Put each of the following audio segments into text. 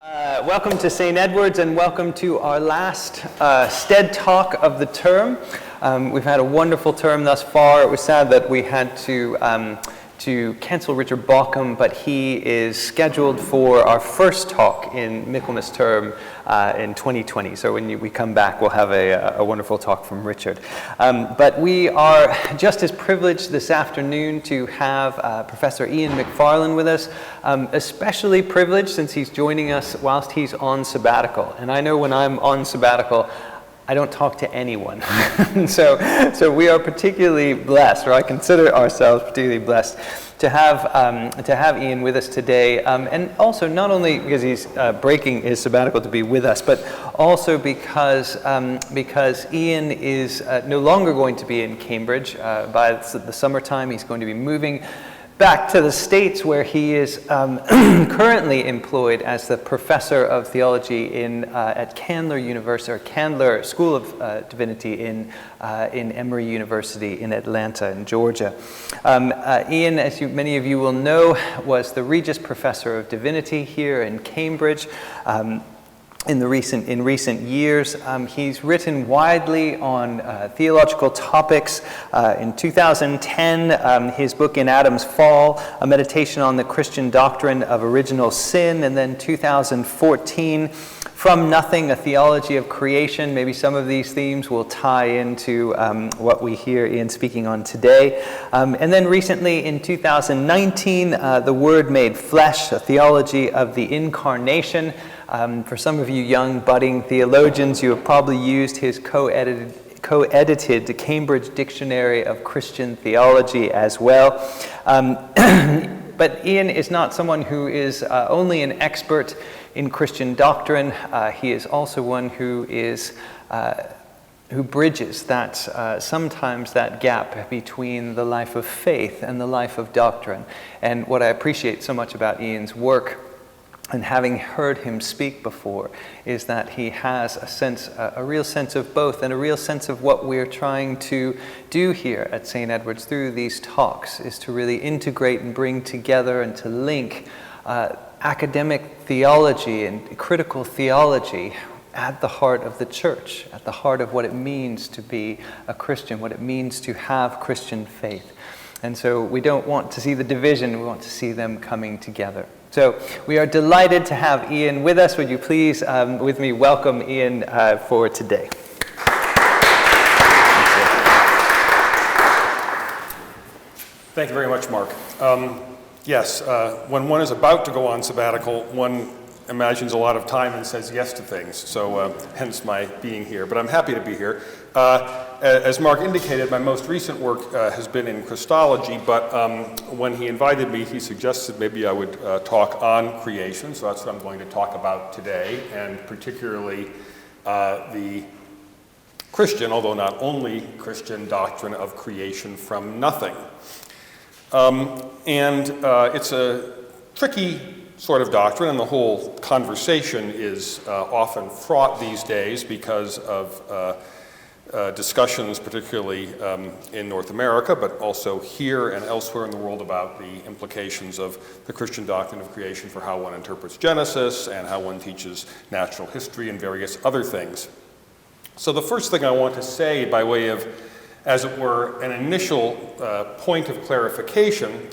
Welcome to St. Edward's and welcome to our last StED talk of the term. We've had a wonderful term thus far. It was sad that we had to cancel Richard Bauckham, but he is scheduled for our first talk in Michaelmas term in 2020. So when we come back, we'll have a wonderful talk from Richard. But we are just as privileged this afternoon to have Professor IanMcFarland with us, especially privileged since he's joining us whilst he's on sabbatical. And I know when I'm on sabbatical, I don't talk to anyone. so we are particularly blessed, or I consider ourselves particularly blessed, to have Ian with us today. And also not only because he's breaking his sabbatical to be with us, but also because Ian is no longer going to be in Cambridge. By the summertime, he's going to be moving back to the States, where he is currently employed as the professor of theology at Candler University, or Candler School of Divinity in Emory University in Atlanta, in Georgia. Ian, as many of you will know, was the Regius Professor of Divinity here in Cambridge. In recent years, he's written widely on theological topics. In 2010, his book In Adam's Fall, a meditation on the Christian doctrine of original sin, and then 2014, From Nothing, a theology of creation. Maybe some of these themes will tie into what we hear Ian speaking on today. And then recently, in 2019, The Word Made Flesh, a theology of the incarnation. For some of you young budding theologians, you have probably used his co-edited Cambridge Dictionary of Christian Theology as well. But Ian is not someone who is only an expert in Christian doctrine. He is also one who bridges sometimes that gap between the life of faith and the life of doctrine. And what I appreciate so much about Ian's work, and having heard him speak before, is that he has a real sense of both, and a real sense of what we're trying to do here at St. Edward's through these talks, is to really integrate and bring together and to link academic theology and critical theology at the heart of the church, at the heart of what it means to be a Christian, what it means to have Christian faith. And so we don't want to see the division, we want to see them coming together. So we are delighted to have Ian with us. Would you please, with me, welcome Ian for today. Thank you very much, Mark. Yes, when one is about to go on sabbatical, one imagines a lot of time and says yes to things, so hence my being here. But I'm happy to be here. As Mark indicated, my most recent work has been in Christology, but when he invited me, he suggested maybe I would talk on creation, so that's what I'm going to talk about today, and particularly the Christian, although not only Christian, doctrine of creation from nothing. It's a tricky sort of doctrine, and the whole conversation is often fraught these days because of discussions, particularly in North America, but also here and elsewhere in the world, about the implications of the Christian doctrine of creation for how one interprets Genesis and how one teaches natural history and various other things. So the first thing I want to say, by way of, as it were, an initial point of clarification,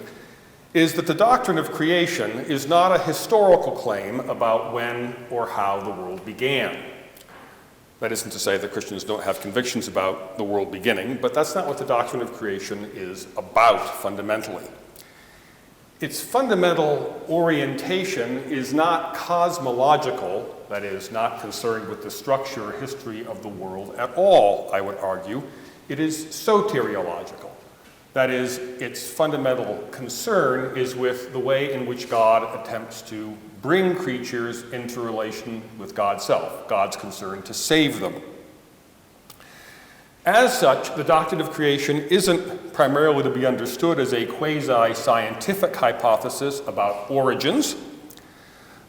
is that the doctrine of creation is not a historical claim about when or how the world began. That isn't to say that Christians don't have convictions about the world beginning, but that's not what the doctrine of creation is about fundamentally. Its fundamental orientation is not cosmological, that is, not concerned with the structure or history of the world at all, I would argue. It is soteriological. That is, its fundamental concern is with the way in which God attempts to bring creatures into relation with God's self, God's concern to save them. As such, the doctrine of creation isn't primarily to be understood as a quasi-scientific hypothesis about origins,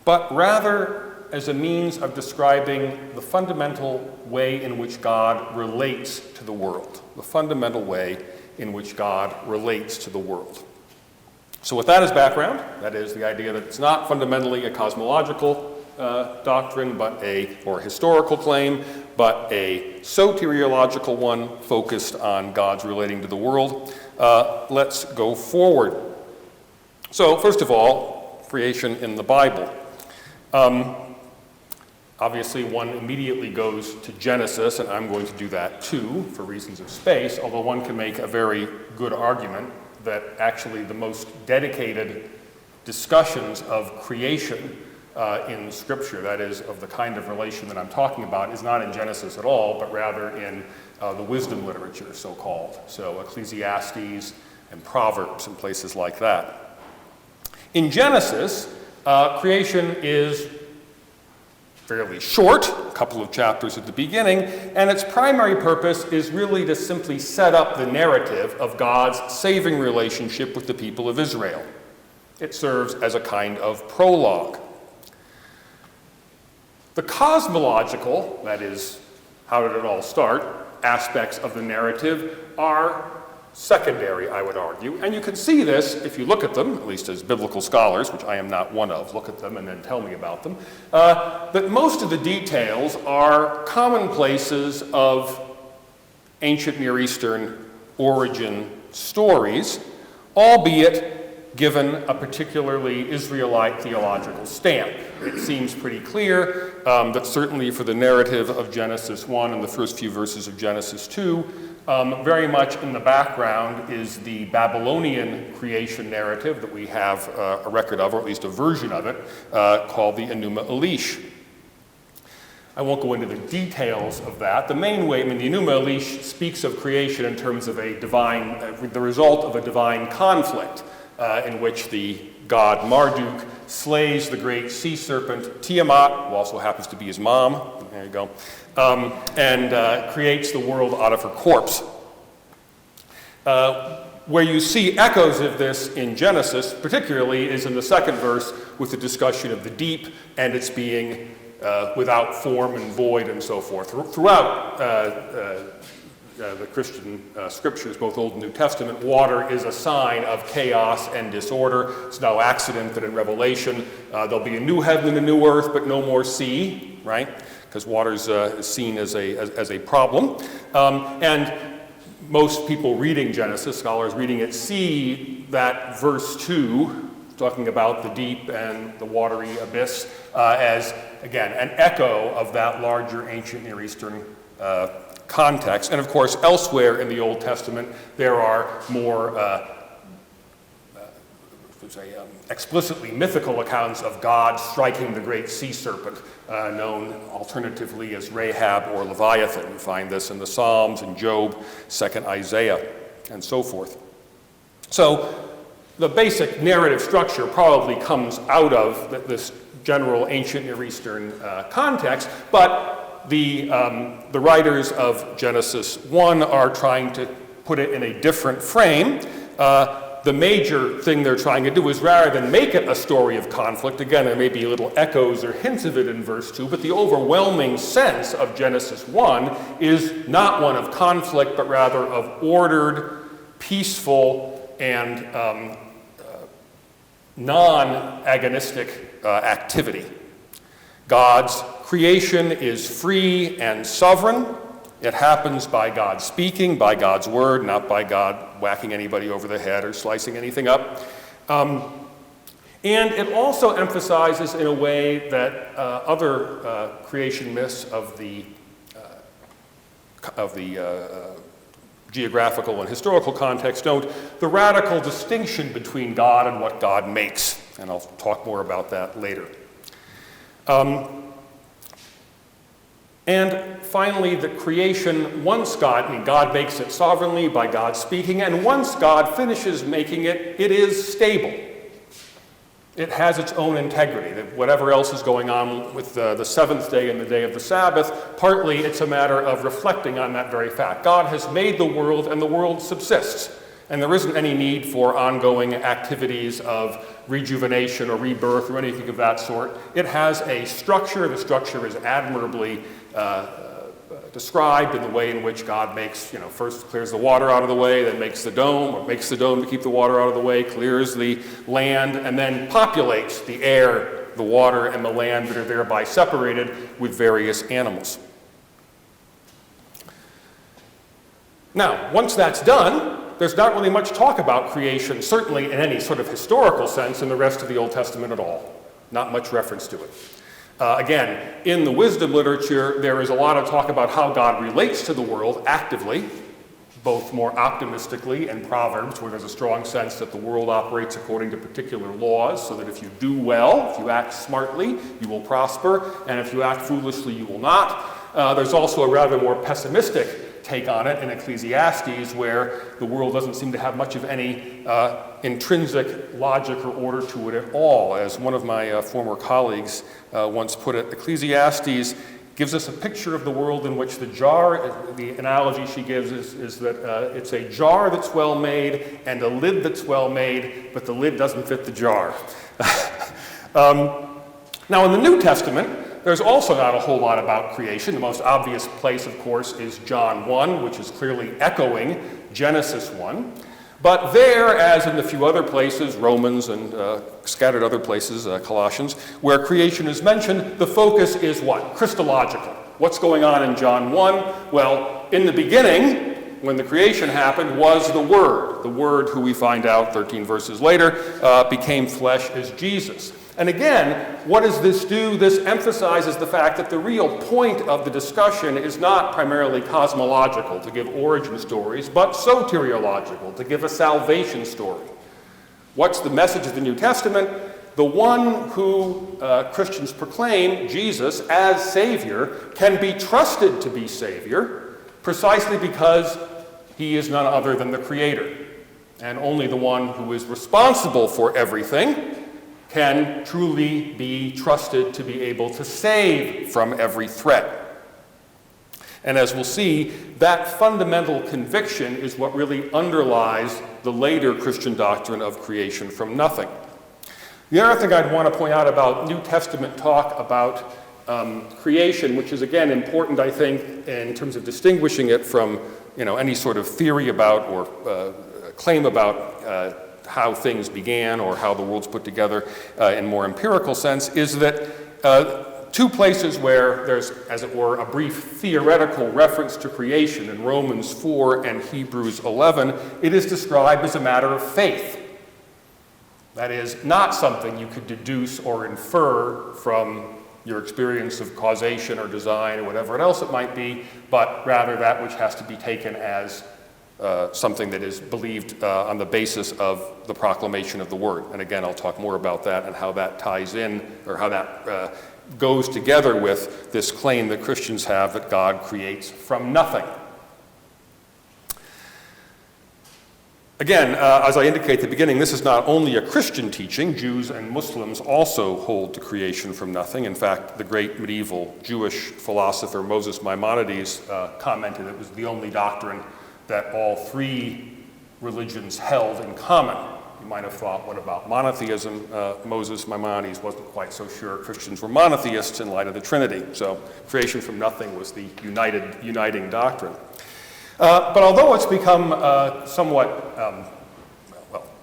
but rather as a means of describing the fundamental way in which God relates to the world, the fundamental way in which God relates to the world. So with that as background, that is the idea that it's not fundamentally a cosmological doctrine, or historical claim, but a soteriological one focused on God's relating to the world. Let's go forward. So, first of all, creation in the Bible. Obviously, one immediately goes to Genesis, and I'm going to do that too, for reasons of space, although one can make a very good argument that actually the most dedicated discussions of creation in Scripture, that is, of the kind of relation that I'm talking about, is not in Genesis at all, but rather in the wisdom literature, so-called. So Ecclesiastes and Proverbs and places like that. In Genesis, creation is fairly short, a couple of chapters at the beginning, and its primary purpose is really to simply set up the narrative of God's saving relationship with the people of Israel. It serves as a kind of prologue. The cosmological, that is, how did it all start, aspects of the narrative are secondary, I would argue. And you can see this if you look at them, at least as biblical scholars, which I am not one of, look at them and then tell me about them, that most of the details are commonplaces of ancient Near Eastern origin stories, albeit given a particularly Israelite theological stamp. It seems pretty clear that certainly for the narrative of Genesis 1 and the first few verses of Genesis 2, very much in the background is the Babylonian creation narrative that we have a record of, or at least a version of it, called the Enuma Elish. I won't go into the details of that. The main way, the Enuma Elish speaks of creation in terms of a divine, the result of a divine conflict in which the god Marduk slays the great sea serpent Tiamat, who also happens to be his mom. There you go. And creates the world out of her corpse. Where you see echoes of this in Genesis, particularly, is in the second verse with the discussion of the deep and its being without form and void and so forth. Throughout the Christian scriptures, both Old and New Testament, water is a sign of chaos and disorder. It's no accident that in Revelation there'll be a new heaven and a new earth, but no more sea, right? Because water is seen as a problem. And most people reading Genesis, scholars reading it, see that verse 2, talking about the deep and the watery abyss, as, again, an echo of that larger ancient Near Eastern context. And of course, elsewhere in the Old Testament, there are more explicitly mythical accounts of God striking the great sea serpent, known alternatively as Rahab or Leviathan. You find this in the Psalms, in Job, 2nd Isaiah, and so forth. So the basic narrative structure probably comes out of this general ancient Near Eastern context, but the writers of Genesis 1 are trying to put it in a different frame. The major thing they're trying to do is, rather than make it a story of conflict, again, there may be little echoes or hints of it in verse 2, but the overwhelming sense of Genesis 1 is not one of conflict, but rather of ordered, peaceful, and non-agonistic activity. God's creation is free and sovereign. It happens by God speaking, by God's word, not by God whacking anybody over the head or slicing anything up. And it also emphasizes in a way that other creation myths of the geographical and historical context don't, the radical distinction between God and what God makes. And I'll talk more about that later. And finally, the creation, once God makes it sovereignly by God speaking, and once God finishes making it, it is stable. It has its own integrity. Whatever else is going on with the seventh day and the day of the Sabbath, partly it's a matter of reflecting on that very fact. God has made the world, and the world subsists. And there isn't any need for ongoing activities of rejuvenation or rebirth or anything of that sort. It has a structure. The structure is admirably described in the way in which God makes, first clears the water out of the way, then makes the dome, or makes the dome to keep the water out of the way, clears the land, and then populates the air the water and the land that are thereby separated with various animals. Now, once that's done, there's not really much talk about creation, certainly in any sort of historical sense, in the rest of the Old Testament at all. Not much reference to it. Again, in the wisdom literature, there is a lot of talk about how God relates to the world actively, both more optimistically in Proverbs, where there's a strong sense that the world operates according to particular laws, so that if you do well, if you act smartly, you will prosper, and if you act foolishly, you will not. There's also a rather more pessimistic take on it in Ecclesiastes, where the world doesn't seem to have much of any intrinsic logic or order to it at all. As one of my former colleagues once put it, Ecclesiastes gives us a picture of the world in which the jar, the analogy she gives is that it's a jar that's well made and a lid that's well made, but the lid doesn't fit the jar. Now in the New Testament, there's also not a whole lot about creation. The most obvious place, of course, is John 1, which is clearly echoing Genesis 1. But there, as in the few other places, Romans and scattered other places, Colossians, where creation is mentioned, the focus is what? Christological. What's going on in John 1? Well, in the beginning, when the creation happened, was the Word. The Word, who we find out 13 verses later, became flesh as Jesus. And again, what does this do? This emphasizes the fact that the real point of the discussion is not primarily cosmological, to give origin stories, but soteriological, to give a salvation story. What's the message of the New Testament? The one who Christians proclaim, Jesus, as Savior, can be trusted to be Savior precisely because he is none other than the Creator. And only the one who is responsible for everything can truly be trusted to be able to save from every threat. And as we'll see, that fundamental conviction is what really underlies the later Christian doctrine of creation from nothing. The other thing I'd want to point out about New Testament talk about creation, which is again important, I think, in terms of distinguishing it from any sort of theory about or claim about how things began or how the world's put together in more empirical sense, is that two places where there's, as it were, a brief theoretical reference to creation in Romans 4 and Hebrews 11, it is described as a matter of faith. That is, not something you could deduce or infer from your experience of causation or design or whatever else it might be, but rather that which has to be taken as something that is believed on the basis of the proclamation of the Word. And again, I'll talk more about that and how that ties in, or how that goes together with this claim that Christians have that God creates from nothing. Again, as I indicate at the beginning, this is not only a Christian teaching. Jews and Muslims also hold to creation from nothing. In fact, the great medieval Jewish philosopher Moses Maimonides commented it was the only doctrine that all three religions held in common. You might have thought, what about monotheism? Moses Maimonides wasn't quite so sure Christians were monotheists in light of the Trinity. So creation from nothing was the uniting doctrine. But although it's become somewhat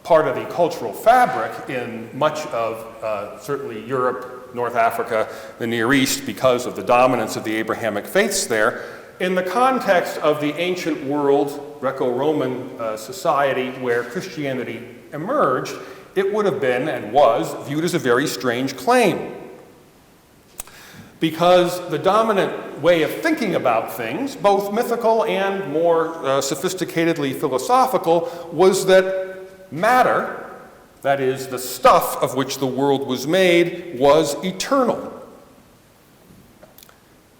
part of the cultural fabric in much of certainly Europe, North Africa, the Near East, because of the dominance of the Abrahamic faiths there, in the context of the ancient world, Greco-Roman society where Christianity emerged, it would have been and was viewed as a very strange claim. Because the dominant way of thinking about things, both mythical and more sophisticatedly philosophical, was that matter, that is, the stuff of which the world was made, was eternal.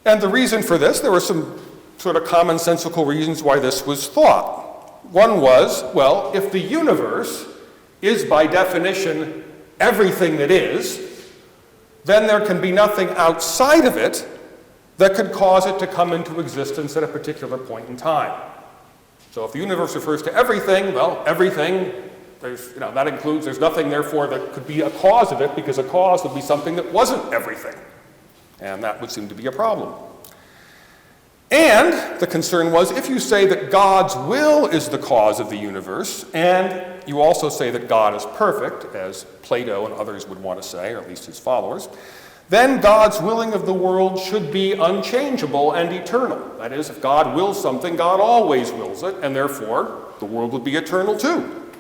And the reason for this, there were some sort of commonsensical reasons why this was thought. One was, well, if the universe is by definition everything that is, then there can be nothing outside of it that could cause it to come into existence at a particular point in time. So if the universe refers to everything, well, everything, that includes, there's nothing therefore that could be a cause of it, because a cause would be something that wasn't everything. And that would seem to be a problem. And the concern was, if you say that God's will is the cause of the universe, and you also say that God is perfect, as Plato and others would want to say, or at least his followers, then God's willing of the world should be unchangeable and eternal. That is, if God wills something, God always wills it, and therefore the world would be eternal too.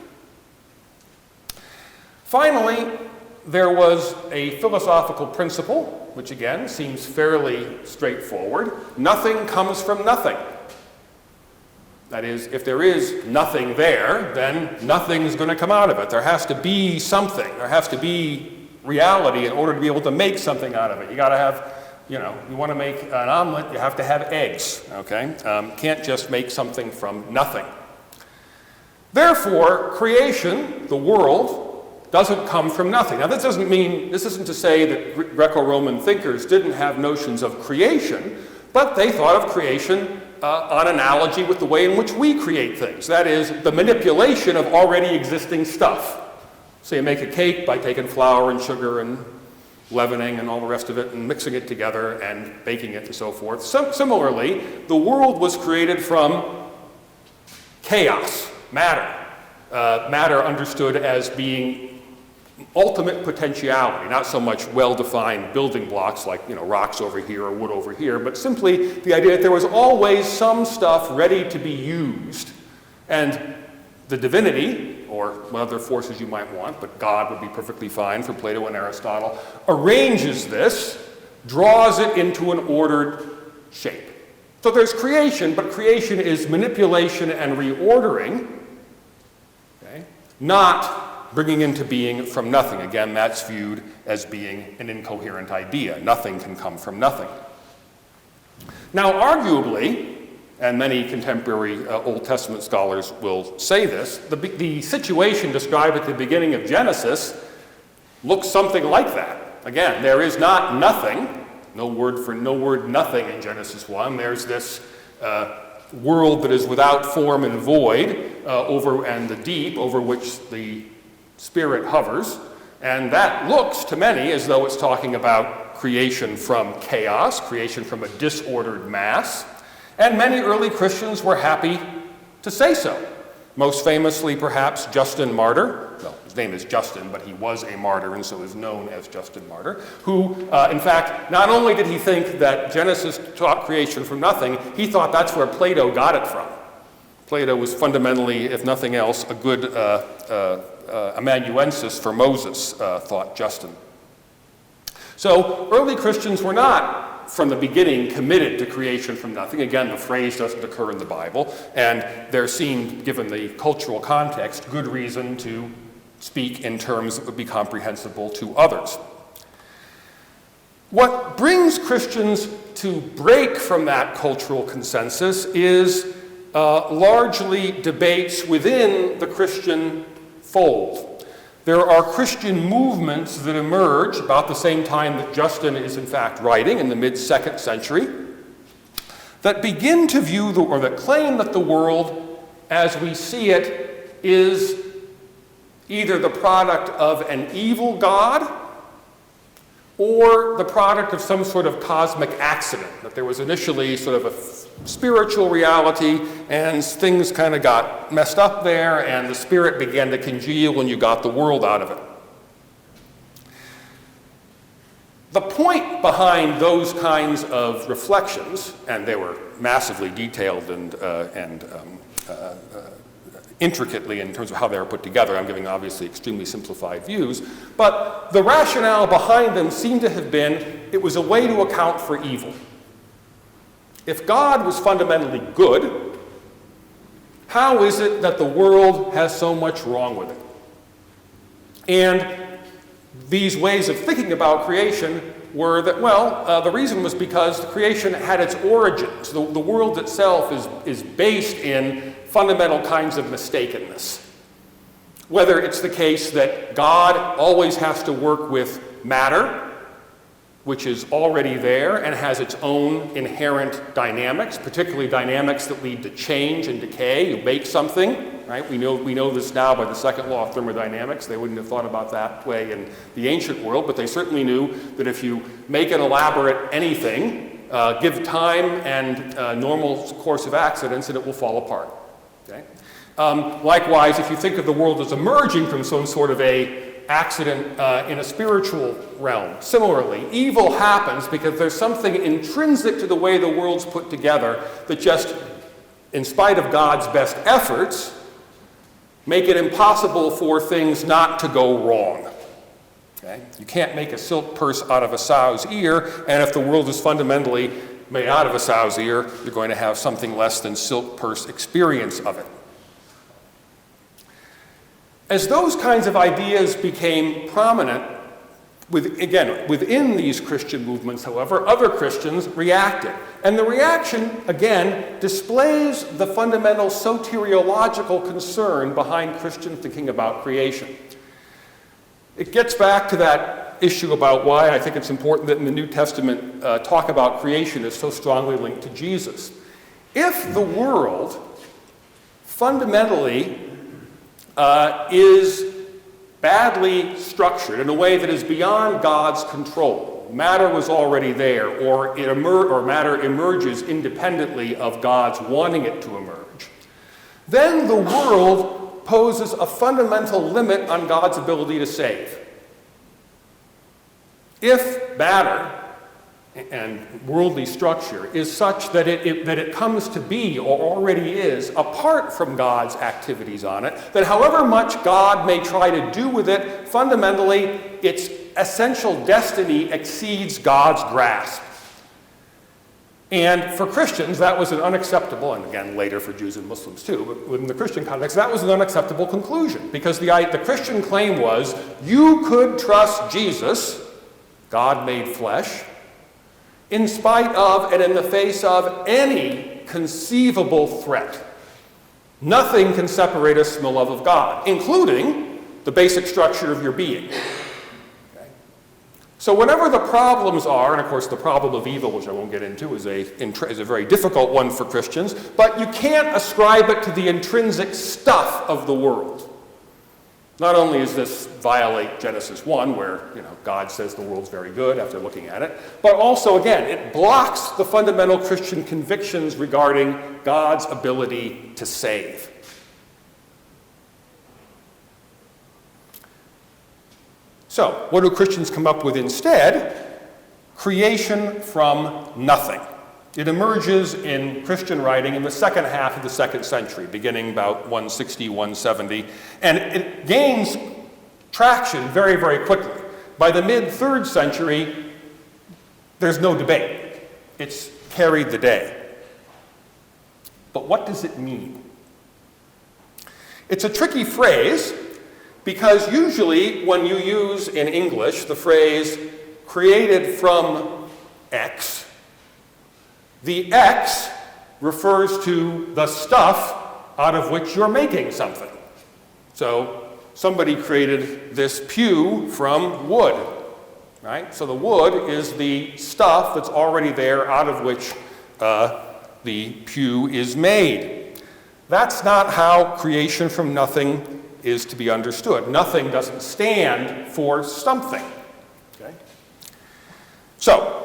Finally, there was a philosophical principle, which again seems fairly straightforward. Nothing comes from nothing. That is, if there is nothing there, then nothing's going to come out of it. There has to be something. There has to be reality in order to be able to make something out of it. You got to have, you want to make an omelet, you have to have eggs, okay? Can't just make something from nothing. Therefore, creation, the world, doesn't come from nothing. Now, this isn't to say that Greco-Roman thinkers didn't have notions of creation, but they thought of creation on analogy with the way in which we create things. That is, the manipulation of already existing stuff. So you make a cake by taking flour and sugar and leavening and all the rest of it and mixing it together and baking it and so forth. Similarly, the world was created from chaos, matter. Matter understood as being ultimate potentiality, not so much well-defined building blocks like rocks over here or wood over here, but simply the idea that there was always some stuff ready to be used. And the divinity, or what other forces you might want, but God would be perfectly fine for Plato and Aristotle, arranges this, draws it into an ordered shape. So there's creation, but creation is manipulation and reordering, okay? Not bringing into being from nothing. Again, that's viewed as being an incoherent idea. Nothing can come from nothing. Now, arguably, and many contemporary Old Testament scholars will say this, the situation described at the beginning of Genesis looks something like that. Again, there is not nothing, no word nothing in Genesis 1. There's this world that is without form and void and the deep over which the Spirit hovers. And that looks to many as though it's talking about creation from chaos, creation from a disordered mass. And many early Christians were happy to say so. Most famously, perhaps, Justin Martyr. Well, his name is Justin, but he was a martyr and so is known as Justin Martyr, who, in fact, not only did he think that Genesis taught creation from nothing, he thought that's where Plato got it from. Plato was fundamentally, if nothing else, a good amanuensis for Moses, thought Justin. So early Christians were not, from the beginning, committed to creation from nothing. Again, the phrase doesn't occur in the Bible, and there seemed, given the cultural context, good reason to speak in terms that would be comprehensible to others. What brings Christians to break from that cultural consensus is largely debates within the Christian fold. There are Christian movements that emerge about the same time that Justin is in fact writing, in the mid-2nd century, that begin to view, or that claim that the world as we see it is either the product of an evil God or the product of some sort of cosmic accident, that there was initially sort of a spiritual reality and things kind of got messed up there and the spirit began to congeal and you got the world out of it. The point behind those kinds of reflections, and they were massively detailed and intricately in terms of how they were put together. I'm giving obviously extremely simplified views, but the rationale behind them seemed to have been it was a way to account for evil. If God was fundamentally good, how is it that the world has so much wrong with it? And these ways of thinking about creation were that, the reason was because the creation had its origins. The world itself is based in fundamental kinds of mistakenness. Whether it's the case that God always has to work with matter, which is already there and has its own inherent dynamics, particularly dynamics that lead to change and decay. You make something, right? We know this now by the second law of thermodynamics. They wouldn't have thought about that way in the ancient world, but they certainly knew that if you make an elaborate anything, give time and normal course of accidents, and it will fall apart. Okay? Likewise, if you think of the world as emerging from some sort of a accident in a spiritual realm, similarly, evil happens because there's something intrinsic to the way the world's put together that just, in spite of God's best efforts, make it impossible for things not to go wrong. Okay? You can't make a silk purse out of a sow's ear, and if the world is fundamentally made out of a sow's ear, you're going to have something less than silk purse experience of it. As those kinds of ideas became prominent, within these Christian movements, however, other Christians reacted. And the reaction, again, displays the fundamental soteriological concern behind Christian thinking about creation. It gets back to that issue about why I think it's important that in the New Testament talk about creation is so strongly linked to Jesus. If the world fundamentally is badly structured in a way that is beyond God's control, matter was already there, or matter emerges independently of God's wanting it to emerge, then the world poses a fundamental limit on God's ability to save. If matter and worldly structure is such that it comes to be, or already is, apart from God's activities on it, that however much God may try to do with it, fundamentally its essential destiny exceeds God's grasp. And for Christians, that was an unacceptable, and again later for Jews and Muslims too, but within the Christian context, that was an unacceptable conclusion, because the Christian claim was, you could trust Jesus, God made flesh, in spite of and in the face of any conceivable threat. Nothing can separate us from the love of God, including the basic structure of your being. Okay? So whatever the problems are, and of course the problem of evil, which I won't get into, is a very difficult one for Christians, but you can't ascribe it to the intrinsic stuff of the world. Not only does this violate Genesis 1, where God says the world's very good after looking at it, but also, again, it blocks the fundamental Christian convictions regarding God's ability to save. So, what do Christians come up with instead? Creation from nothing. It emerges in Christian writing in the second half of the 2nd century, beginning about 160, 170, and it gains traction very, very quickly. By the mid-3rd century, there's no debate. It's carried the day. But what does it mean? It's a tricky phrase, because usually when you use in English the phrase created from X, the X refers to the stuff out of which you're making something. So somebody created this pew from wood, right? So the wood is the stuff that's already there out of which the pew is made. That's not how creation from nothing is to be understood. Nothing doesn't stand for something. Okay? So,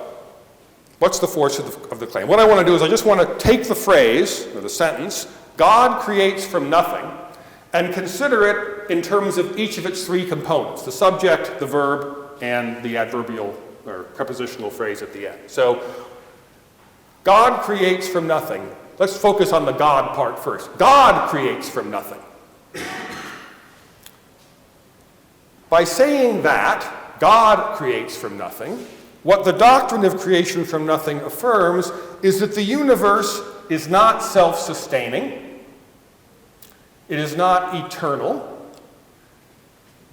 what's the force of the claim? What I want to do is I just want to take the phrase, or the sentence, God creates from nothing, and consider it in terms of each of its 3 components, the subject, the verb, and the adverbial or prepositional phrase at the end. So, God creates from nothing. Let's focus on the God part first. God creates from nothing. By saying that, God creates from nothing, what the doctrine of creation from nothing affirms is that the universe is not self-sustaining, it is not eternal,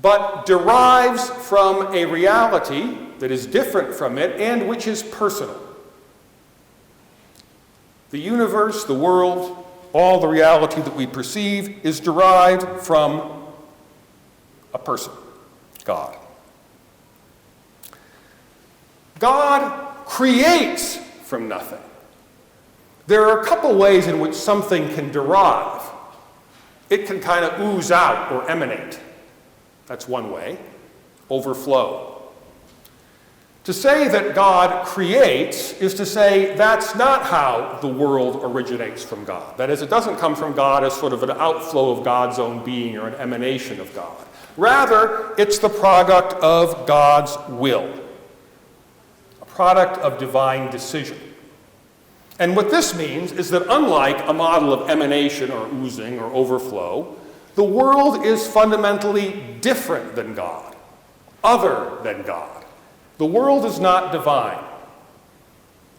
but derives from a reality that is different from it and which is personal. The universe, the world, all the reality that we perceive is derived from a person, God. God creates from nothing. There are a couple ways in which something can derive. It can kind of ooze out or emanate. That's one way. Overflow. To say that God creates is to say that's not how the world originates from God. That is, it doesn't come from God as sort of an outflow of God's own being or an emanation of God. Rather, it's the product of God's will, a product of divine decision. And what this means is that unlike a model of emanation or oozing or overflow, the world is fundamentally different than God, other than God. The world is not divine.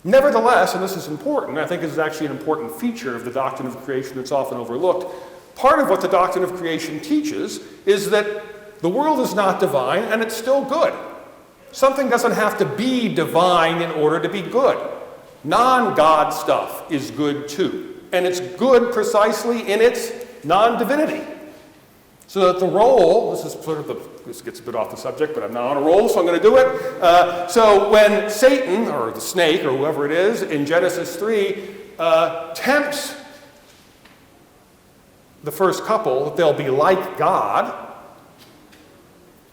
Nevertheless, and this is important, I think this is actually an important feature of the doctrine of creation that's often overlooked, part of what the doctrine of creation teaches is that the world is not divine and it's still good. Something doesn't have to be divine in order to be good. Non-God stuff is good too. And it's good precisely in its non-divinity. So that the role, this gets a bit off the subject, but I'm not on a roll, so I'm going to do it. So when Satan, or the snake, or whoever it is, in Genesis 3, tempts the first couple that they'll be like God,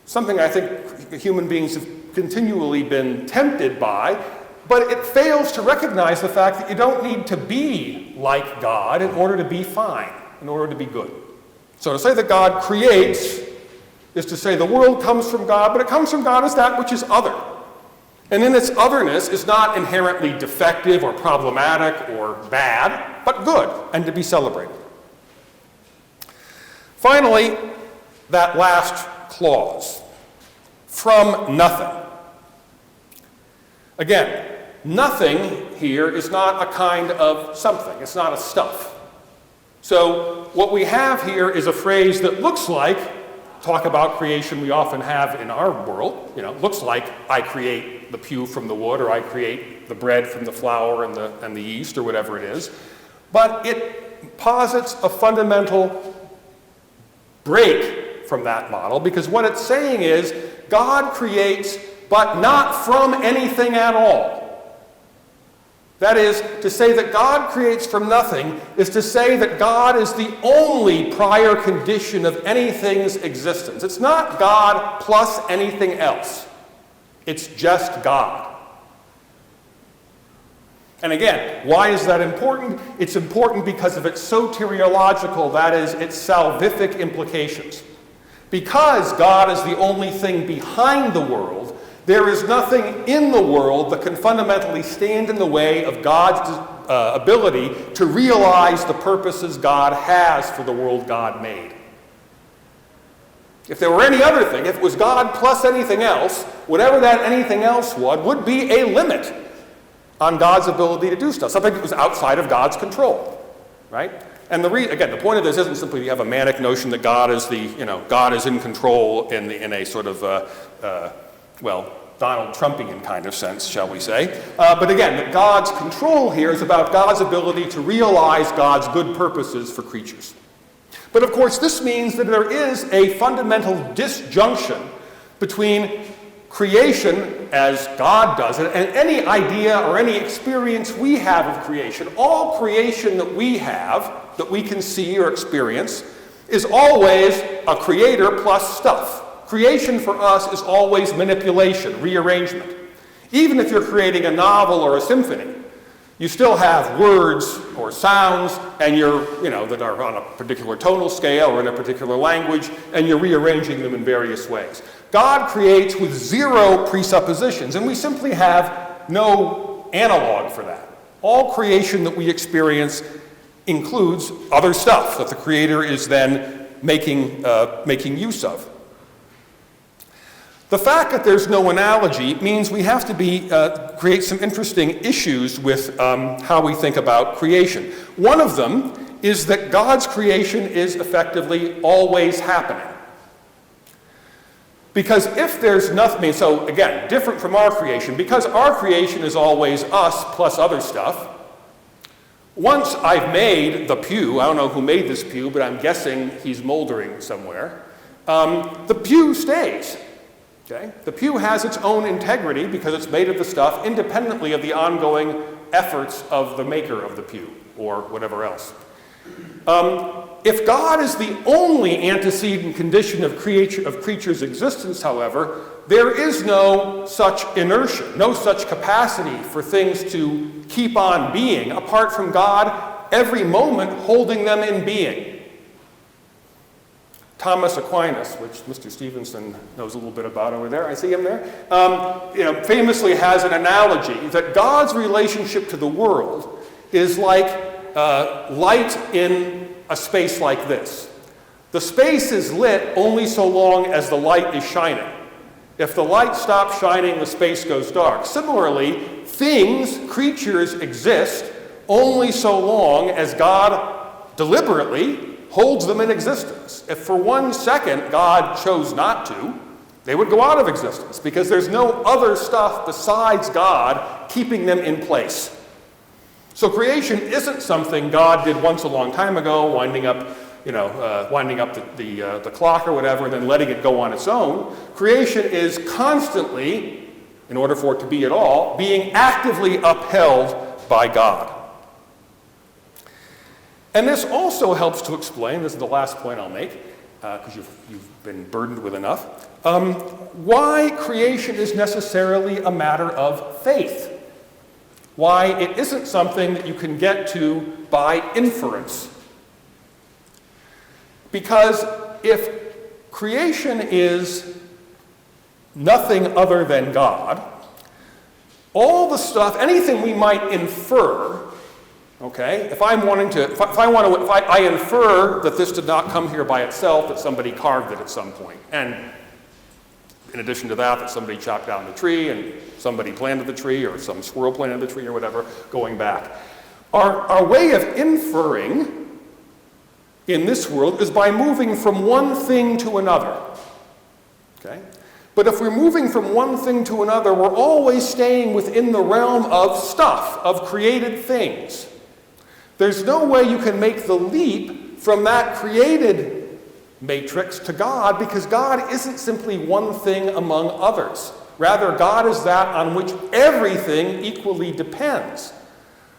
something I think human beings have continually been tempted by, but it fails to recognize the fact that you don't need to be like God in order to be fine, in order to be good. So to say that God creates is to say the world comes from God, but it comes from God as that which is other. And in its otherness is not inherently defective or problematic or bad, but good and to be celebrated. Finally, that last clause, from nothing. Again, nothing here is not a kind of something. It's not a stuff. So what we have here is a phrase that looks like, talk about creation we often have in our world, looks like I create the pew from the wood, or I create the bread from the flour and the yeast, or whatever it is. But it posits a fundamental break from that model, because what it's saying is God creates, but not from anything at all. That is, to say that God creates from nothing is to say that God is the only prior condition of anything's existence. It's not God plus anything else. It's just God. And again, why is that important? It's important because of its soteriological, that is, its salvific implications. Because God is the only thing behind the world, there is nothing in the world that can fundamentally stand in the way of God's ability to realize the purposes God has for the world God made. If there were any other thing, if it was God plus anything else, whatever that anything else would be a limit on God's ability to do stuff, something that was outside of God's control, right? And again, the point of this isn't simply you have a manic notion that God is God is in control in a sort of Donald Trumpian kind of sense, shall we say. But again, that God's control here is about God's ability to realize God's good purposes for creatures. But of course, this means that there is a fundamental disjunction between creation as God does it and any idea or any experience we have of creation. All creation that we have, that we can see or experience, is always a creator plus stuff. Creation for us is always manipulation, rearrangement. Even if you're creating a novel or a symphony, you still have words or sounds and that are on a particular tonal scale or in a particular language, and you're rearranging them in various ways. God creates with zero presuppositions, and we simply have no analog for that. All creation that we experience includes other stuff that the Creator is then making use of. The fact that there's no analogy means we have to create some interesting issues with how we think about creation. One of them is that God's creation is effectively always happening. Because if there's nothing, so again, different from our creation, because our creation is always us plus other stuff, once I've made the pew, I don't know who made this pew, but I'm guessing he's moldering somewhere, the pew stays. Okay? The pew has its own integrity because it's made of the stuff independently of the ongoing efforts of the maker of the pew or whatever else. If God is the only antecedent condition of creature's existence, however, there is no such inertia, no such capacity for things to keep on being, apart from God every moment holding them in being. Thomas Aquinas, which Mr. Stevenson knows a little bit about over there, I see him there, famously has an analogy that God's relationship to the world is like light in a space like this. The space is lit only so long as the light is shining. If the light stops shining, the space goes dark. Similarly, things, creatures exist only so long as God deliberately holds them in existence. If for 1 second God chose not to, they would go out of existence because there's no other stuff besides God keeping them in place. So creation isn't something God did once a long time ago, winding up the clock or whatever, and then letting it go on its own. Creation is constantly, in order for it to be at all, being actively upheld by God. And this also helps to explain, this is the last point I'll make, because you've been burdened with enough, why creation is necessarily a matter of faith. Why it isn't something that you can get to by inference. Because if creation is nothing other than God, all the stuff, anything we might infer, okay, if I infer that this did not come here by itself, that somebody carved it at some point, and in addition to that somebody chopped down the tree and somebody planted the tree or some squirrel planted the tree or whatever, going back. Our way of inferring in this world is by moving from one thing to another. Okay? But if we're moving from one thing to another, we're always staying within the realm of stuff, of created things. There's no way you can make the leap from that created matrix to God, because God isn't simply one thing among others. Rather, God is that on which everything equally depends.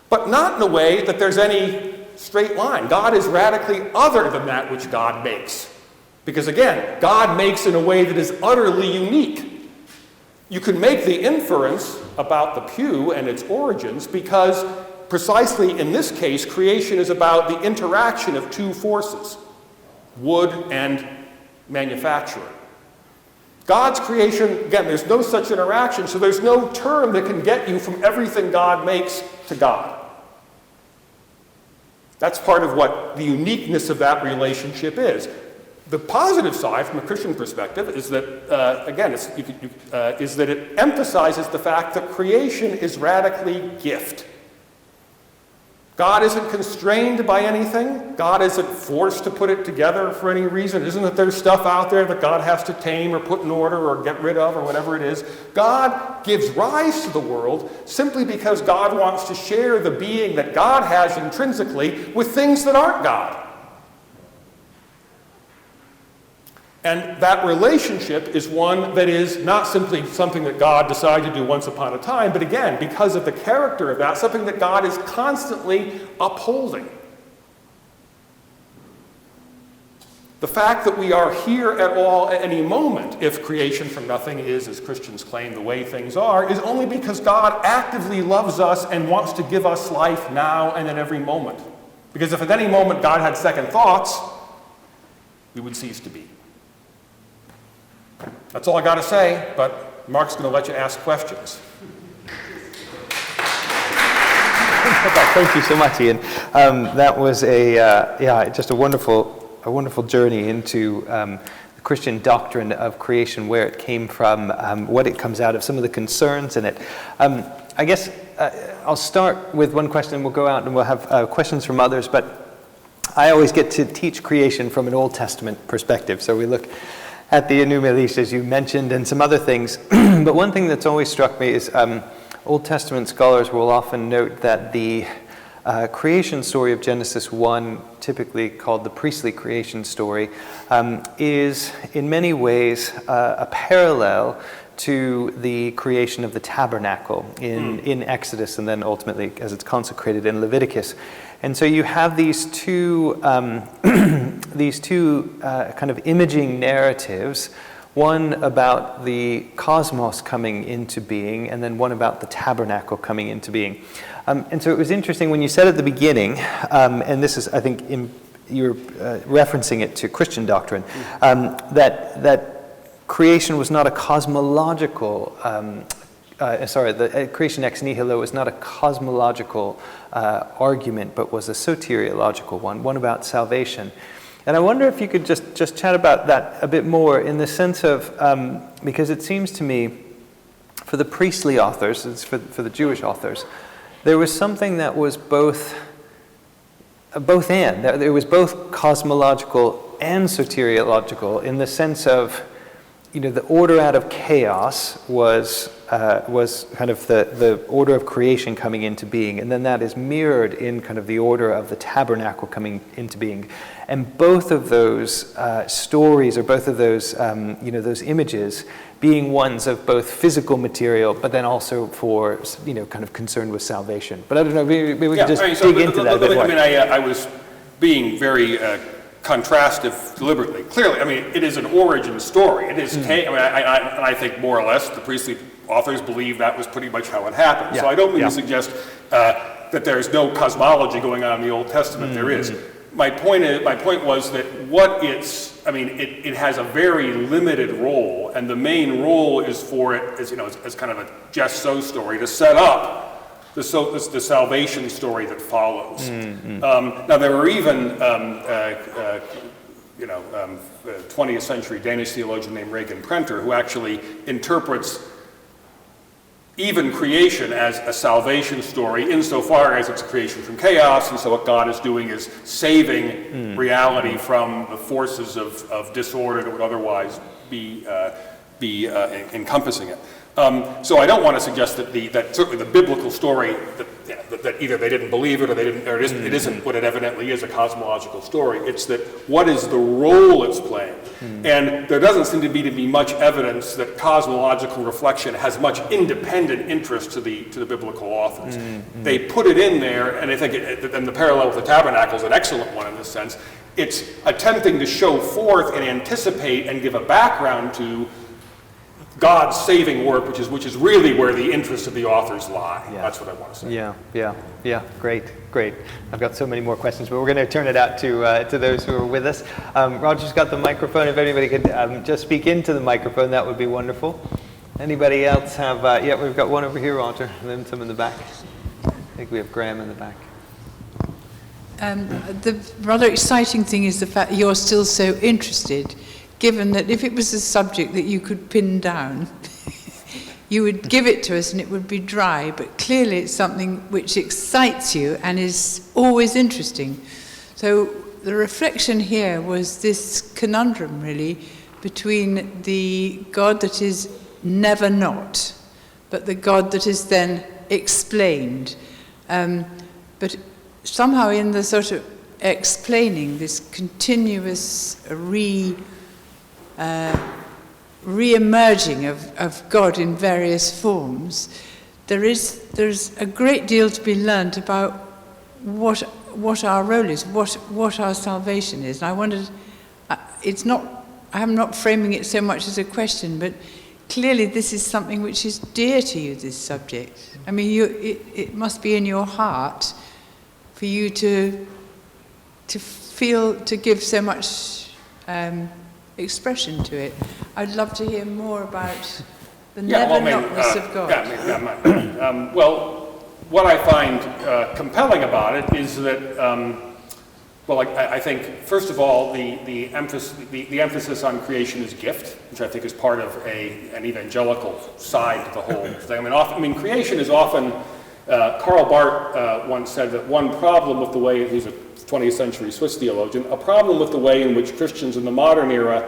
But not in a way that there's any straight line. God is radically other than that which God makes. Because again, God makes in a way that is utterly unique. You can make the inference about the pew and its origins because precisely in this case, creation is about the interaction of two forces, wood and manufacturing. God's creation, again, there's no such interaction, so there's no term that can get you from everything God makes to God. That's part of what the uniqueness of that relationship is. The positive side, from a Christian perspective, is that, is that it emphasizes the fact that creation is radically gift. God isn't constrained by anything. God isn't forced to put it together for any reason. Isn't that there's stuff out there that God has to tame or put in order or get rid of or whatever it is. God gives rise to the world simply because God wants to share the being that God has intrinsically with things that aren't God. And that relationship is one that is not simply something that God decided to do once upon a time, but again, because of the character of that, something that God is constantly upholding. The fact that we are here at all at any moment, if creation from nothing is, as Christians claim, the way things are, is only because God actively loves us and wants to give us life now and at every moment. Because if at any moment God had second thoughts, we would cease to be. That's all I got to say, but Mark's going to let you ask questions. Thank you so much, Ian. That was just a wonderful journey into the Christian doctrine of creation, where it came from, what it comes out of, some of the concerns in it. I guess I'll start with one question, and we'll go out and we'll have questions from others, but I always get to teach creation from an Old Testament perspective, so we look at the Enumerations, as you mentioned, and some other things. But one thing that's always struck me is Old Testament scholars will often note that the creation story of Genesis 1, typically called the priestly creation story, is in many ways a parallel to the creation of the tabernacle in Exodus, and then ultimately as it's consecrated in Leviticus. And so you have these two kind of imaging narratives, one about the cosmos coming into being, and then one about the tabernacle coming into being. And so it was interesting when you said at the beginning, and this is, I think, you're referencing it to Christian doctrine, that creation was not a cosmological, the creation ex nihilo was not a cosmological argument, but was a soteriological one about salvation. And I wonder if you could just chat about that a bit more in the sense of, because it seems to me, for the priestly authors, it's for the Jewish authors, there was something that was both and. There was both cosmological and soteriological in the sense of, the order out of chaos was kind of the order of creation coming into being, and then that is mirrored in kind of the order of the tabernacle coming into being. And both of those stories, or both of those, those images, being ones of both physical material, but then also for, kind of concerned with salvation. But I don't know, maybe we can just dig into that a bit more. I was being very contrastive deliberately. Clearly, it is an origin story. It is, I think more or less the priestly authors believe that was pretty much how it happened. So I don't mean to suggest that there's no cosmology going on in the Old Testament. There is. My point was that it has a very limited role, and the main role is for it as kind of a just so story to set up the salvation story that follows. Now there are even 20th century Danish theologian named Regan Prenter who actually interprets even creation as a salvation story insofar as it's creation from chaos, and so what God is doing is saving reality from the forces of disorder that would otherwise be encompassing it. So I don't want to suggest that certainly the biblical story that either they didn't believe it or it isn't what it evidently is, a cosmological story. It's that what is the role it's playing, and there doesn't seem to be much evidence that cosmological reflection has much independent interest to the biblical authors. They put it in there, and I think and the parallel with the tabernacle is an excellent one in this sense. It's attempting to show forth and anticipate and give a background to God's saving work, which is really where the interests of the authors lie. That's what I want to say. Yeah. Great. I've got so many more questions, but we're going to turn it out to those who are with us. Roger's got the microphone. If anybody could just speak into the microphone, that would be wonderful. Anybody else have? We've got one over here, Roger, and then some in the back. I think we have Graham in the back. The rather exciting thing is the fact that you're still so interested, given that if it was a subject that you could pin down, you would give it to us and it would be dry, but clearly it's something which excites you and is always interesting. So the reflection here was this conundrum, really, between the God that is never not, but the God that is then explained. But somehow in the sort of explaining, this continuous re-emerging of God in various forms, there's a great deal to be learned about what our role is, what our salvation is. And I wondered, I'm not framing it so much as a question, but clearly this is something which is dear to you, this subject. I mean, it must be in your heart for you to feel, to give so much expression to it. I'd love to hear more about the never-notness of God. Well, what I find compelling about it is that, I think, first of all, the emphasis on creation as gift, which I think is part of an evangelical side to the whole thing. Creation is often, Karl Barth once said that one problem with the way, he's a 20th century Swiss theologian, a problem with the way in which Christians in the modern era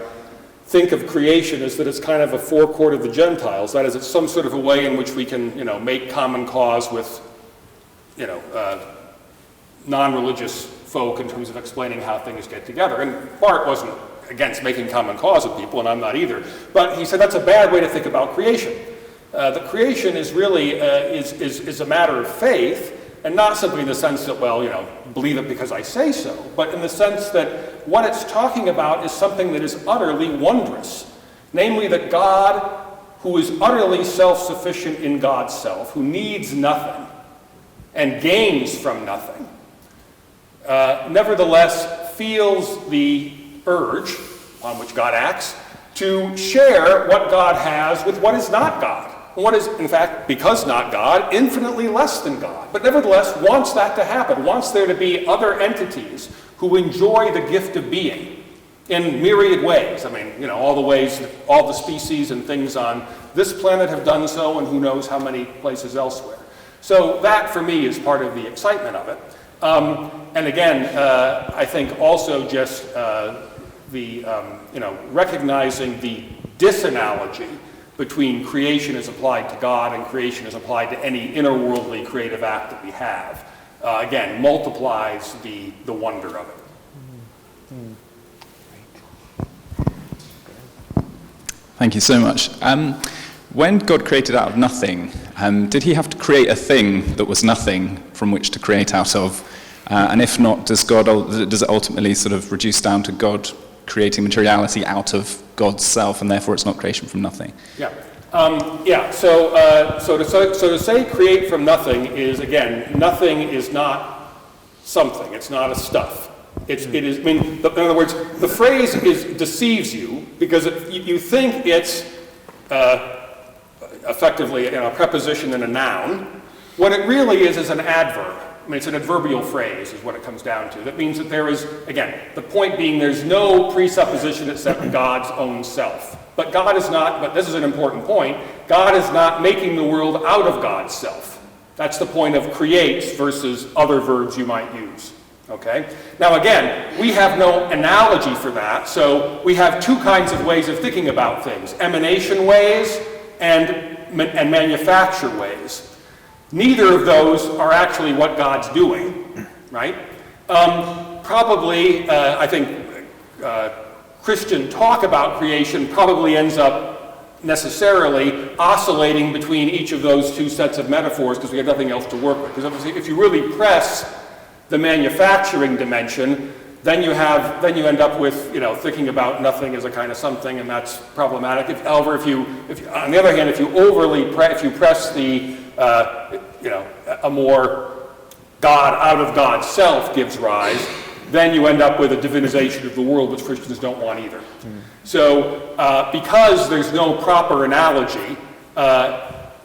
think of creation is that it's kind of a forecourt of the Gentiles. That is, it's some sort of a way in which we can, make common cause with, non-religious folk in terms of explaining how things get together. And Barth wasn't against making common cause with people, and I'm not either. But he said that's a bad way to think about creation. The creation is really is a matter of faith, and not simply in the sense that, well, believe it because I say so, but in the sense that what it's talking about is something that is utterly wondrous. Namely that God, who is utterly self-sufficient in God's self, who needs nothing and gains from nothing, nevertheless feels the urge, on which God acts, to share what God has with what is not God. What is, in fact, because not God, infinitely less than God, but nevertheless wants that to happen, wants there to be other entities who enjoy the gift of being in myriad ways. I mean, all the ways that all the species and things on this planet have done so, and who knows how many places elsewhere. So that, for me, is part of the excitement of it. And again, I think also just recognizing the disanalogy between creation as applied to God and creation as applied to any inner-worldly creative act that we have, again, multiplies the wonder of it. Thank you so much. When God created out of nothing, did he have to create a thing that was nothing from which to create out of? And if not, does it ultimately sort of reduce down to God creating materiality out of God's self, and therefore it's not creation from nothing? Yeah. So to say create from nothing is, again, nothing is not something. It's not a stuff. It is. I mean, in other words, the phrase deceives you because you think it's effectively a preposition and a noun. What it really is an adverb. I mean, it's an adverbial phrase is what it comes down to. That means that there is, again, the point being there's no presupposition except God's own self. But God is not, but this is an important point, God is not making the world out of God's self. That's the point of creates versus other verbs you might use. Okay? Now again, we have no analogy for that, so we have two kinds of ways of thinking about things. Emanation ways and manufacture ways. Neither of those are actually what God's doing, right? Probably, I think Christian talk about creation probably ends up necessarily oscillating between each of those two sets of metaphors because we have nothing else to work with. Because if you really press the manufacturing dimension, then you end up with thinking about nothing as a kind of something, and that's problematic. However, if you on the other hand, if you press the a more God out of God's self gives rise, then you end up with a divinization of the world, which Christians don't want either. So because there's no proper analogy,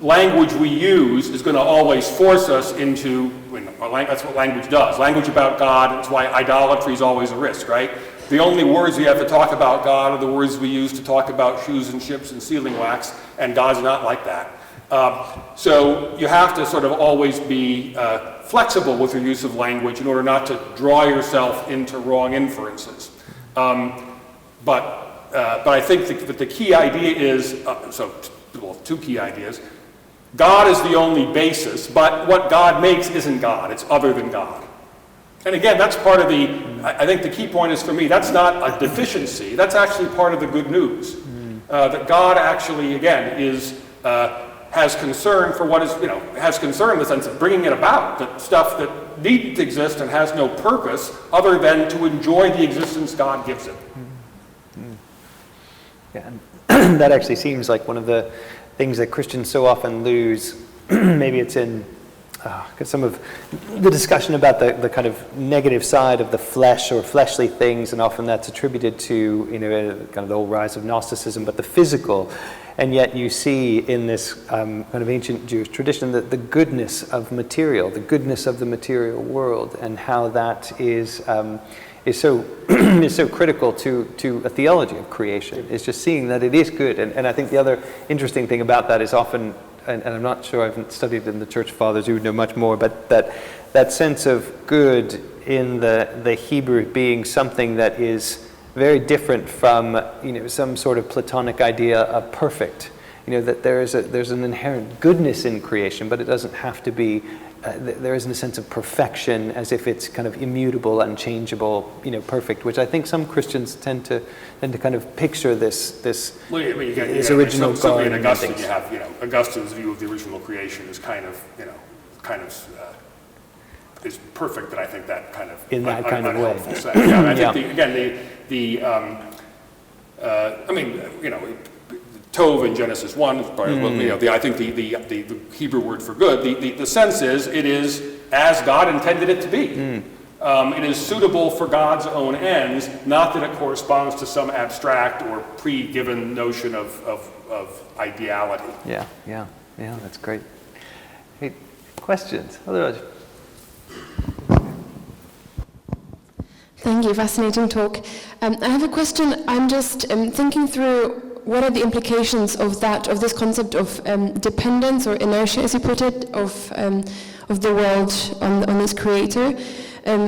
language we use is going to always force us into, that's what language does. Language about God, that's why idolatry is always a risk, right? The only words we have to talk about God are the words we use to talk about shoes and ships and sealing wax, and God's not like that. So you have to sort of always be flexible with your use of language in order not to draw yourself into wrong inferences. But I think that the key idea is, two key ideas. God is the only basis, but what God makes isn't God. It's other than God. And again, that's part of I think the key point is for me, that's not a deficiency. That's actually part of the good news. That God actually, again, has concern for what is, has concern in the sense of bringing it about, that stuff that needs to exist and has no purpose other than to enjoy the existence God gives it. Yeah, and that actually seems like one of the things that Christians so often lose. Maybe it's in some of the discussion about the kind of negative side of the flesh or fleshly things, and often that's attributed to kind of the whole rise of Gnosticism, but the physical. And yet you see in this kind of ancient Jewish tradition that the goodness of material, the goodness of the material world, and how that is so is so critical to a theology of creation. Is just seeing that it is good. And I think the other interesting thing about that is often, and I'm not sure, I haven't studied in the Church Fathers, you would know much more, but that sense of good in the Hebrew being something that is very different from some sort of Platonic idea of perfect. that there's an inherent goodness in creation, but it doesn't have to be. There isn't a sense of perfection as if it's kind of immutable, unchangeable, perfect, which I think some Christians tend to kind of picture this original God. In Augustine, you have Augustine's view of the original creation is kind of is perfect, and I think that kind of in that kind of way. Sense. Yeah, I think Tov in Genesis 1, I think the Hebrew word for good, the sense is it is as God intended it to be. It is suitable for God's own ends, not that it corresponds to some abstract or pre-given notion of ideality. Yeah, that's great. Hey, questions? Otherwise. Thank you, fascinating talk. I have a question. I'm just thinking through what are the implications of this concept of dependence or inertia, as you put it, of the world on its creator.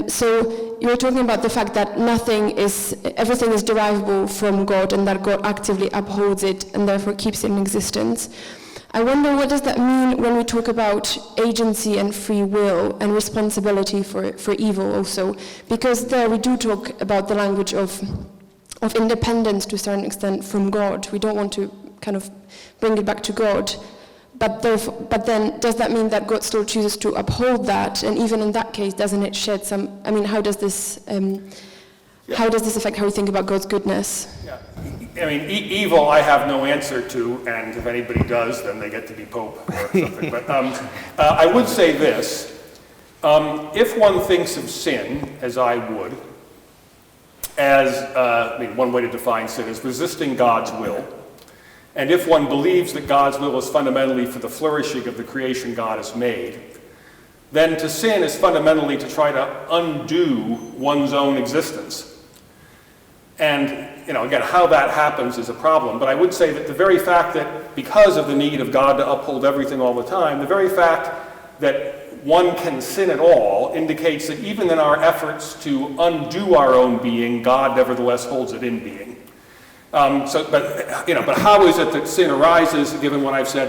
So you were talking about the fact that everything is derivable from God, and that God actively upholds it and therefore keeps it in existence. I wonder, what does that mean when we talk about agency and free will and responsibility for evil also? Because there we do talk about the language of independence to a certain extent from God. We don't want to kind of bring it back to God. But then, does that mean that God still chooses to uphold that? And even in that case, doesn't it shed some? I mean, how does this affect how we think about God's goodness? Yeah. I mean, evil I have no answer to, and if anybody does, then they get to be Pope or something. But I would say this: if one thinks of sin, as I would, as one way to define sin is resisting God's will. And if one believes that God's will is fundamentally for the flourishing of the creation God has made, then to sin is fundamentally to try to undo one's own existence. And, again, how that happens is a problem. But I would say that the very fact that because of the need of God to uphold everything all the time, the very fact that one can sin at all indicates that even in our efforts to undo our own being, God nevertheless holds it in being. But how is it that sin arises? Given what I've said,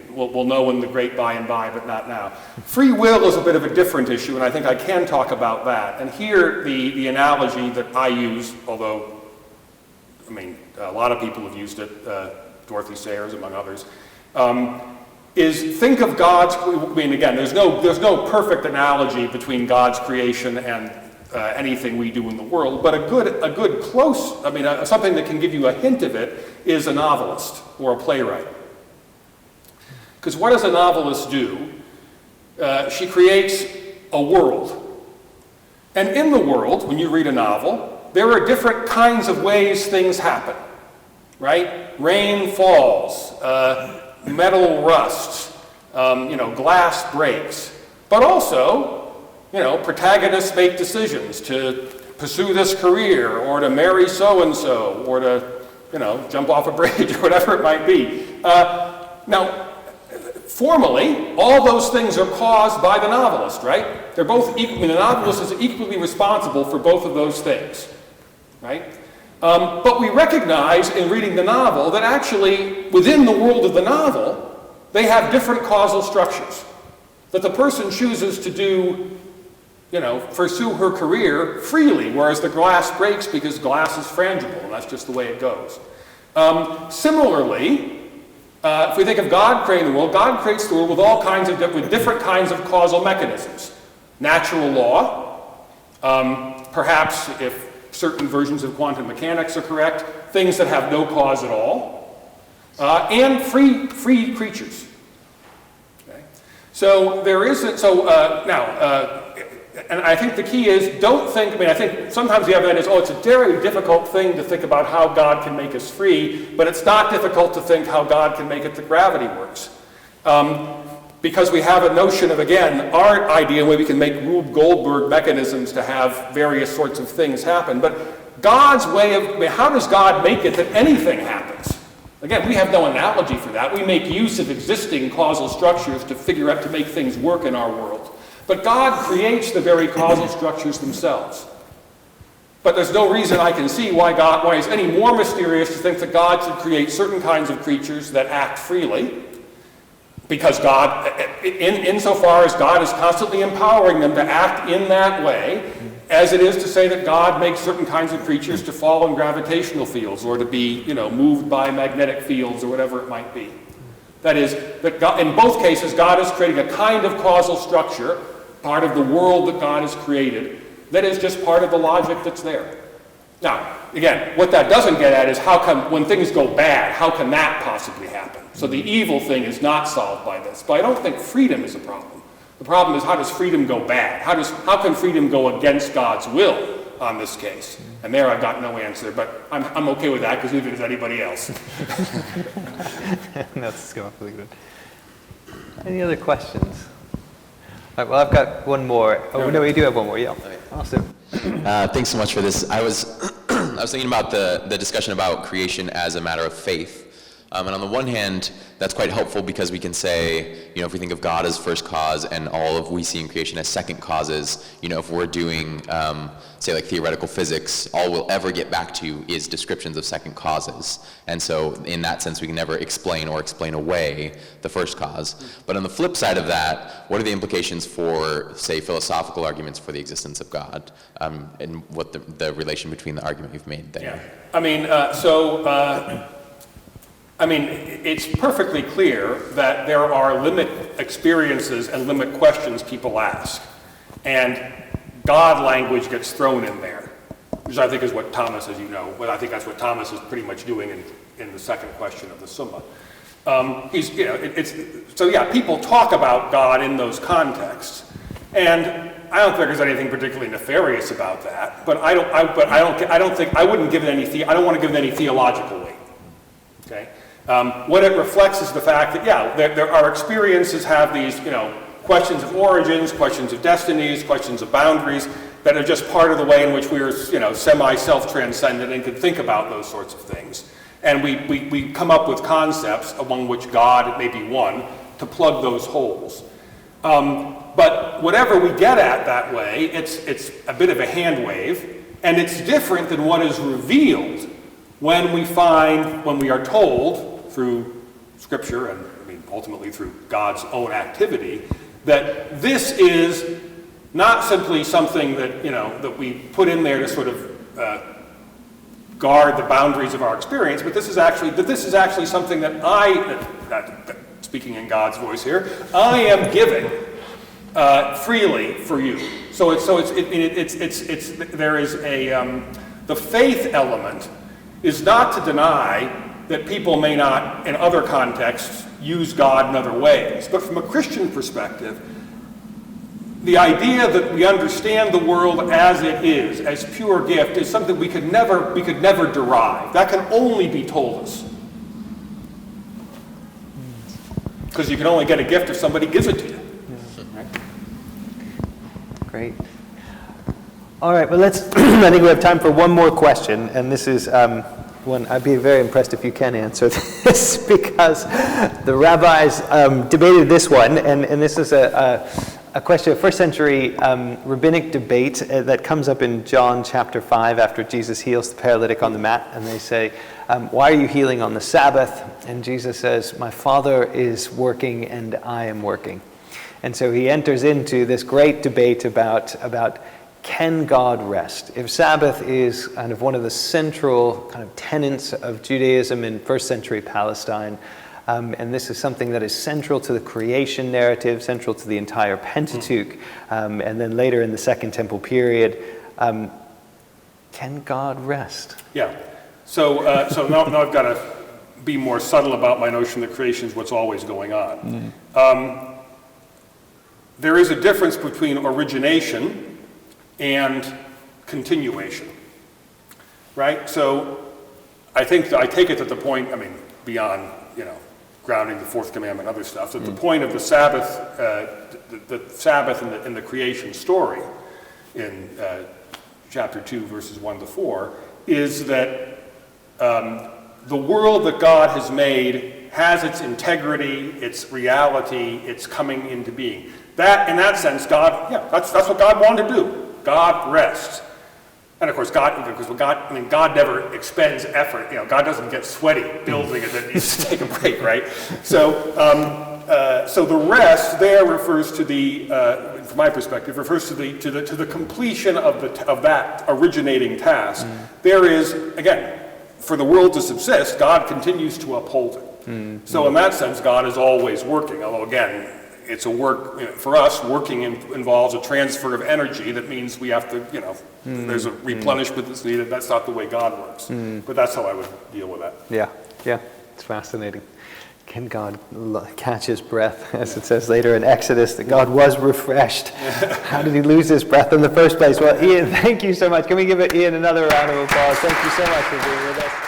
we'll know in the great by and by, but not now. Free will is a bit of a different issue, and I think I can talk about that. And here, the analogy that I use, although a lot of people have used it, Dorothy Sayers among others, is think of God's. Again, there's no perfect analogy between God's creation and anything we do in the world, but a good close, something that can give you a hint of it is a novelist or a playwright. Because what does a novelist do? She creates a world. And in the world, when you read a novel, there are different kinds of ways things happen, right? Rain falls, metal rusts, glass breaks, but also protagonists make decisions to pursue this career or to marry so-and-so or to, jump off a bridge or whatever it might be. Now, formally, all those things are caused by the novelist, right? They're both equal. The novelist is equally responsible for both of those things, right? But we recognize in reading the novel that actually, within the world of the novel, they have different causal structures. That the person chooses to do pursue her career freely, whereas the glass breaks because glass is frangible, and that's just the way it goes. Similarly, if we think of God creating the world, God creates the world with different kinds of causal mechanisms. Natural law, perhaps if certain versions of quantum mechanics are correct, things that have no cause at all, and free creatures. Okay? So there isn't. And I think the key is, don't think, I think sometimes the evidence is, it's a very difficult thing to think about how God can make us free, but it's not difficult to think how God can make it that gravity works. Because we have a notion of, again, our idea where we can make Rube Goldberg mechanisms to have various sorts of things happen, but God's way of, how does God make it that anything happens? Again, we have no analogy for that. We make use of existing causal structures to figure out, to make things work in our world. But God creates the very causal structures themselves. But there's no reason I can see why it's any more mysterious to think that God should create certain kinds of creatures that act freely, because God, insofar as God is constantly empowering them to act in that way, as it is to say that God makes certain kinds of creatures to fall in gravitational fields or to be, moved by magnetic fields or whatever it might be. That is, that God, in both cases, God is creating a kind of causal structure, part of the world that God has created, that is just part of the logic that's there. Now, again, what that doesn't get at is how come, when things go bad, how can that possibly happen? So the evil thing is not solved by this. But I don't think freedom is a problem. The problem is, how does freedom go bad? How can freedom go against God's will on this case? And there I've got no answer, but I'm okay with that, because neither does anybody else. That's completely good. Any other questions? All right, well, I've got one more. Oh, no, we do have one more. Yeah. Awesome. Thanks so much for this. I was thinking about the discussion about creation as a matter of faith. And on the one hand, that's quite helpful because we can say, if we think of God as first cause and all of we see in creation as second causes, if we're doing, say, like theoretical physics, all we'll ever get back to is descriptions of second causes. And so in that sense, we can never explain or explain away the first cause. But on the flip side of that, what are the implications for, say, philosophical arguments for the existence of God, and what the relation between the argument you've made there? Yeah. It's perfectly clear that there are limit experiences and limit questions people ask. And God language gets thrown in there, which I think is what Thomas, as you know, I think that's what Thomas is pretty much doing in the second question of the Summa. People talk about God in those contexts. And I don't think there's anything particularly nefarious about that, but I don't want to give it any theological weight. Okay? What it reflects is the fact that, there are experiences have these, questions of origins, questions of destinies, questions of boundaries that are just part of the way in which we are, semi-self-transcendent and can think about those sorts of things. And we come up with concepts, among which God may be one, to plug those holes. But whatever we get at that way, it's a bit of a hand wave, and it's different than what is revealed when we are told through Scripture and ultimately through God's own activity, that this is not simply something that that we put in there to sort of guard the boundaries of our experience, but this is actually something that speaking in God's voice here, I am giving freely for you. So there is the faith element is not to deny that people may not, in other contexts, use God in other ways. But from a Christian perspective, the idea that we understand the world as it is, as pure gift, is something we could never derive. That can only be told us. Because you can only get a gift if somebody gives it to you. Right? Great. All right, well, I think we have time for one more question, and this is one I'd be very impressed if you can answer this, because the rabbis debated this one, and this is a question, a first century rabbinic debate that comes up in John chapter 5 after Jesus heals the paralytic on the mat, and they say, why are you healing on the Sabbath? And Jesus says, my Father is working and I am working. And so he enters into this great debate about can God rest? If Sabbath is kind of one of the central kind of tenets of Judaism in first century Palestine, and this is something that is central to the creation narrative, central to the entire Pentateuch, and then later in the Second Temple period, can God rest? Yeah. So now I've got to be more subtle about my notion that creation is what's always going on. There is a difference between origination and continuation, right? So I take it that the point, beyond, grounding the fourth commandment and other stuff, that the point of the Sabbath, in the creation story in chapter 2, verses 1 to 4, is that the world that God has made has its integrity, its reality, its coming into being. That, in that sense, God, that's what God wanted to do. God rests. And of course, God never expends effort. God doesn't get sweaty building it, that needs to take a break, right? So the rest there refers to the, from my perspective, refers to the completion of that originating task. There is, again, for the world to subsist, God continues to uphold it. So in that sense, God is always working. Although again, it's a work, for us, working involves a transfer of energy. That means we have to, there's a replenishment that's needed. That's not the way God works. But that's how I would deal with that. Yeah, it's fascinating. Can God catch his breath, as it says later in Exodus, that God was refreshed? How did he lose his breath in the first place? Well, Ian, thank you so much. Can we give Ian another round of applause? Thank you so much for being with us.